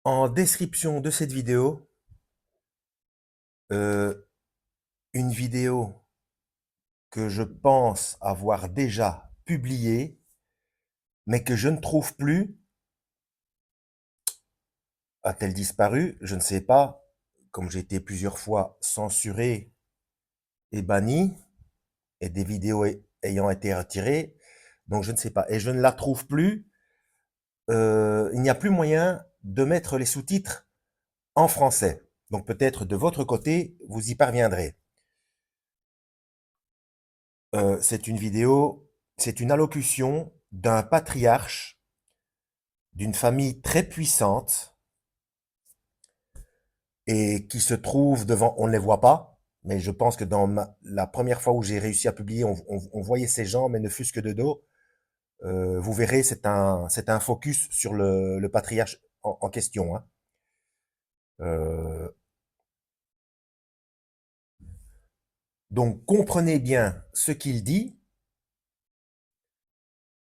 En description de cette vidéo, euh, une vidéo que je pense avoir déjà publiée, mais que je ne trouve plus. A-t-elle disparu? Je ne sais pas. Comme j'ai été plusieurs fois censuré et banni, et des vidéos ayant été retirées, donc je ne sais pas. Et je ne la trouve plus. Il n'y a plus moyen de mettre les sous-titres en français. Donc peut-être de votre côté, vous y parviendrez. C'est une vidéo, c'est une allocution d'un patriarche d'une famille très puissante et qui se trouve devant, on ne les voit pas, mais je pense que la première fois où j'ai réussi à publier, on voyait ces gens, mais ne fût-ce que de dos. Vous verrez, c'est un focus sur le patriarche en question, hein. Euh, donc comprenez bien ce qu'il dit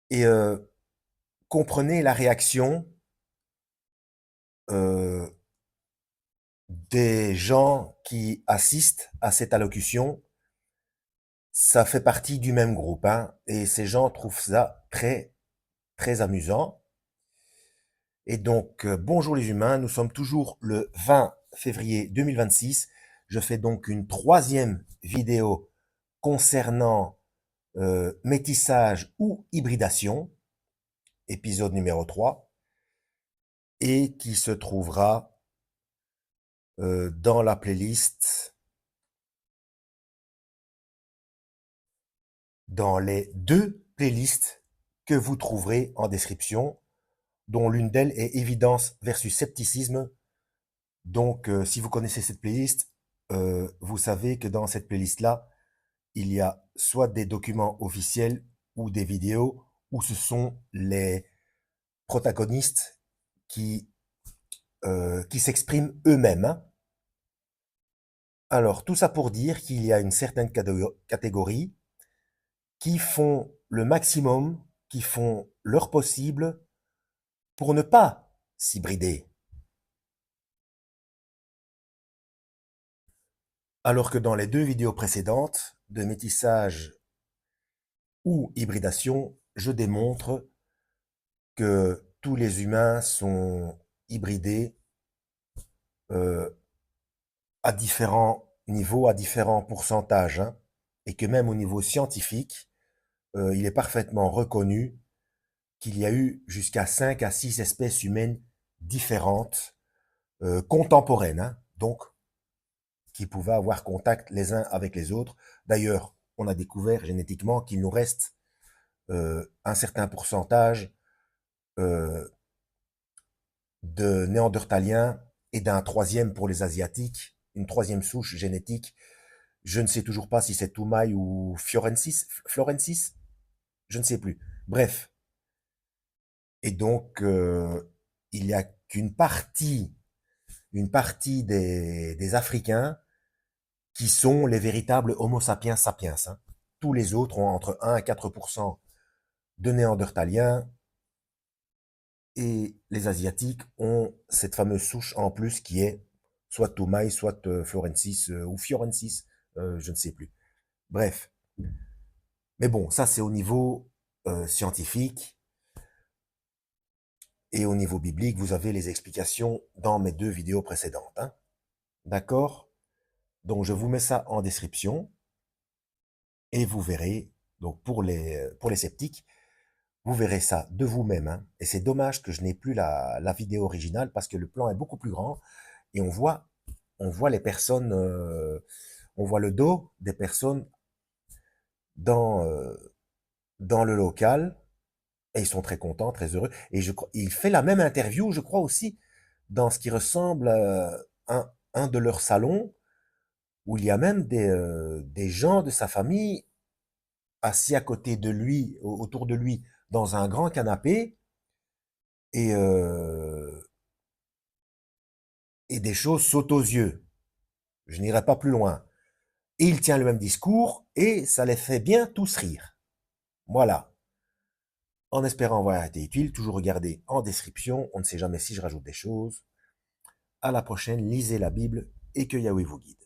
et comprenez la réaction euh, des gens qui assistent à cette allocution. Ça fait partie du même groupe, hein, et ces gens trouvent ça très, très amusant. Et donc, bonjour les humains, nous sommes toujours le 20 février 2026. Je fais donc une troisième vidéo concernant métissage ou hybridation, épisode numéro 3, et qui se trouvera dans la playlist, dans les deux playlists que vous trouverez en description, dont l'une d'elles est évidence versus scepticisme. Donc, si vous connaissez cette playlist, vous savez que dans cette playlist-là, il y a soit des documents officiels ou des vidéos où ce sont les protagonistes qui s'expriment eux-mêmes, hein. Alors, tout ça pour dire qu'il y a une certaine catégorie qui font le maximum, qui font leur possible pour ne pas s'hybrider. Alors que dans les deux vidéos précédentes de métissage ou hybridation, je démontre que tous les humains sont hybridés euh, à différents niveaux, à différents pourcentages, hein, et que même au niveau scientifique, il est parfaitement reconnu qu'il y a eu jusqu'à 5 à 6 espèces humaines différentes, contemporaines, hein, donc qui pouvaient avoir contact les uns avec les autres. D'ailleurs, on a découvert génétiquement qu'il nous reste un certain pourcentage euh, de néandertaliens et d'un troisième pour les asiatiques, une troisième souche génétique. Je ne sais toujours pas si c'est Toumaï ou Florensis, je ne sais plus. Bref. Et donc, il n'y a une partie des Africains qui sont les véritables Homo sapiens sapiens, hein. Tous les autres ont entre 1 et 4% de néandertaliens, et les Asiatiques ont cette fameuse souche en plus qui est soit Toumaï, soit Florensis ou Fiorensis, je ne sais plus. Bref. Mais bon, ça c'est au niveau scientifique, et au niveau biblique, vous avez les explications dans mes deux vidéos précédentes, hein. D'accord? Donc je vous mets ça en description et vous verrez, donc pour les sceptiques, vous verrez ça de vous-même, hein. Et c'est dommage que je n'ai plus la vidéo originale parce que le plan est beaucoup plus grand et on voit les personnes, on voit le dos des personnes dans, dans le local, et ils sont très contents, très heureux. Et il fait la même interview, je crois aussi, dans ce qui ressemble à un de leurs salons, où il y a même des gens de sa famille assis à côté de lui, autour de lui, dans un grand canapé, et, et des choses sautent aux yeux. Je n'irai pas plus loin. Et il tient le même discours, et ça les fait bien tous rire. Voilà. En espérant avoir été utile, toujours regarder en description, on ne sait jamais si je rajoute des choses. À la prochaine, lisez la Bible et que Yahweh vous guide.